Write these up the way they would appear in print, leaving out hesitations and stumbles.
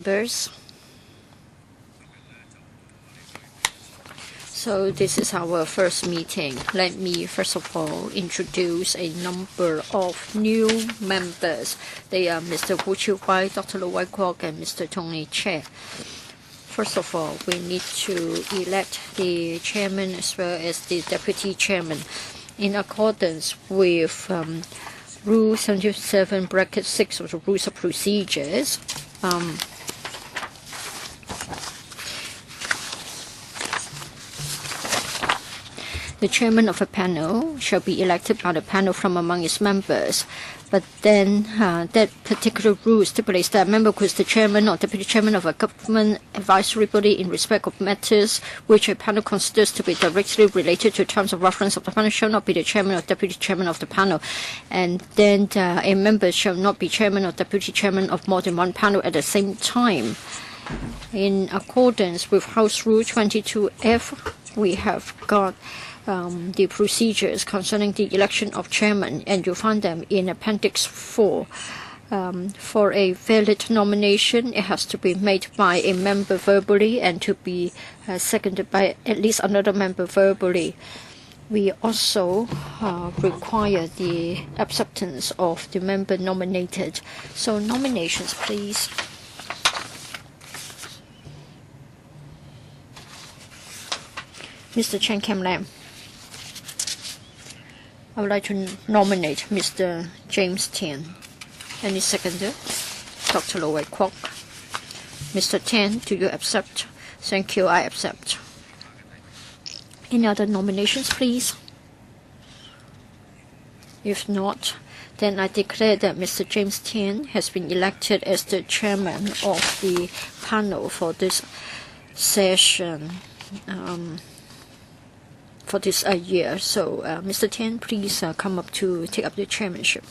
Members. So this is our first meeting. Let me first of all introduce a number of new members. They are Mr. Wu Chiu-Huai, Dr. Lu Wai-Kwok, and Mr. Tony Che. First of all, we need to elect the chairman as well as the deputy chairman in accordance with Rule 77(6) of the Rules of Procedures. The chairman of a panel shall be elected by the panel from among its members. But then that particular rule stipulates that a member who is the chairman or deputy chairman of a government advisory body in respect of matters which a panel considers to be directly related to terms of reference of the panel shall not be the chairman or deputy chairman of the panel. And then a member shall not be chairman or deputy chairman of more than one panel at the same time. In accordance with House Rule 22F, we have got the procedures concerning the election of chairman, and you'll find them in Appendix IV. For a valid nomination, it has to be made by a member verbally and to be seconded by at least another member verbally. We also require the acceptance of the member nominated. So nominations, please. Mr. Chen Kem Lam. I would like to nominate Mr. James Tian. Any seconder? Dr. Lu Wai-Kwok. Mr. Tian, do you accept? Thank you, I accept. Any other nominations, please? If not, then I declare that Mr. James Tian has been elected as the chairman of the panel for this session. For this year. So, Mr. Tian, please come up to take up the chairmanship.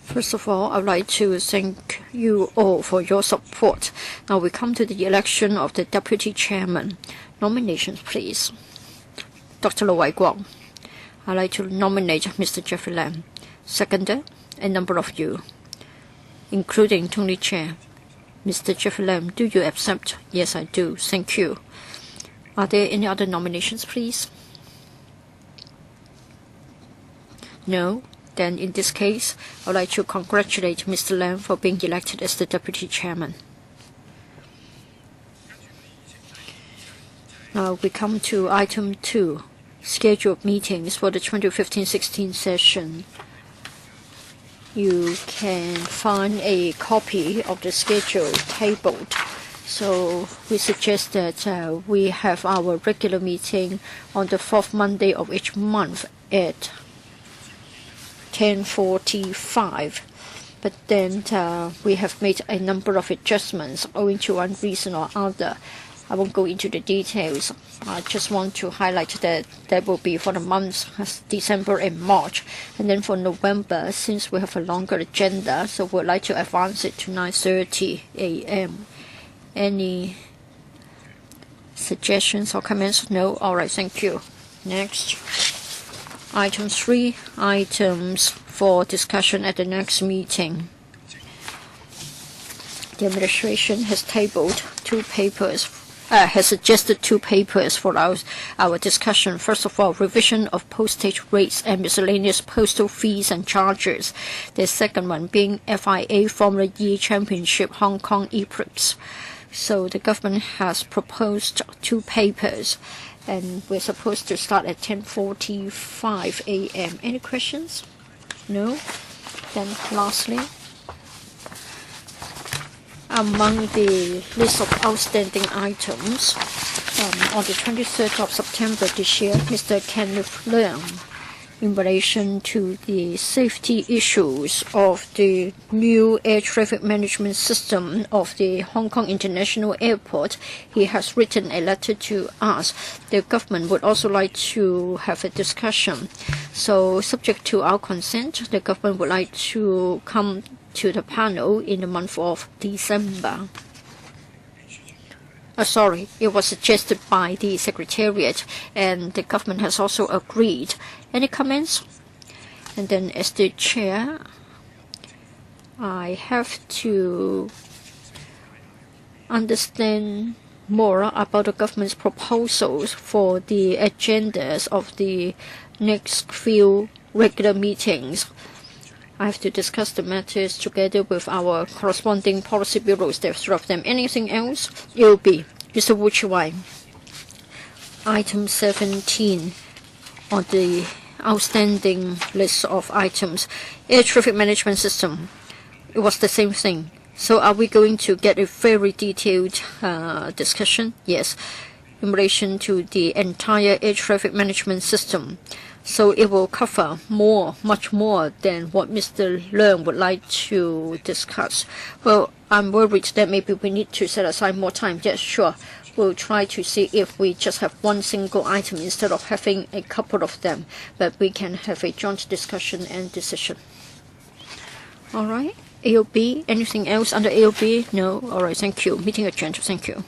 First of all, I would like to thank you all for your support. Now we come to the election of the deputy chairman. Nominations, please. Dr. Lu Wai-Kwok. I'd like to nominate Mr. Jeffrey Lam. Seconder, a number of you, including Tony Che. Mr. Jeffrey Lam, do you accept? Yes, I do. Thank you. Are there any other nominations, please? No? Then in this case, I'd like to congratulate Mr. Lam for being elected as the deputy chairman. Now we come to item 2, scheduled meetings for the 2015-16 session. You can find a copy of the schedule tabled. So we suggest that we have our regular meeting on the 4th Monday of each month at 10:45. But then we have made a number of adjustments owing to one reason or other. I won't go into the details. I just want to highlight that that will be for the months December and March. And then for November, since we have a longer agenda, so we'd like to advance it to 9:30 a.m. Any suggestions or comments? No? All right, thank you. Next. Item 3, items for discussion at the next meeting. The administration has tabled has suggested 2 papers for our discussion. First of all, revision of postage rates and miscellaneous postal fees and charges. The second one being FIA Formula E Championship Hong Kong e-Prix. So the government has proposed 2 papers, and we're supposed to start at 10:45 a.m. Any questions? No? Then lastly, among the list of outstanding items, on the 23rd of September this year, Mr. Kenneth Leung, in relation to the safety issues of the new air traffic management system of the Hong Kong International Airport, he has written a letter to us. The government would also like to have a discussion. So subject to our consent, the government would like to come to the panel in the month of December. Sorry, it was suggested by the Secretariat, and the government has also agreed. Any comments? And then as the chair, I have to understand more about the government's proposals for the agendas of the next few regular meetings. I have to discuss the matters together with our corresponding policy bureaus. There are three of them. Anything else? It will be Mr. Wu Chi-wai. Item 17 on the outstanding list of items. Air traffic management system. It was the same thing. So are we going to get a very detailed discussion? Yes, in relation to the entire air traffic management system. So it will cover much more than what Mr. Leung would like to discuss. Well, I'm worried that maybe we need to set aside more time. Yes, sure. We'll try to see if we just have one single item instead of having a couple of them. But we can have a joint discussion and decision. All right. AOB, anything else under AOB? No? All right, thank you. Meeting adjourned. Thank you.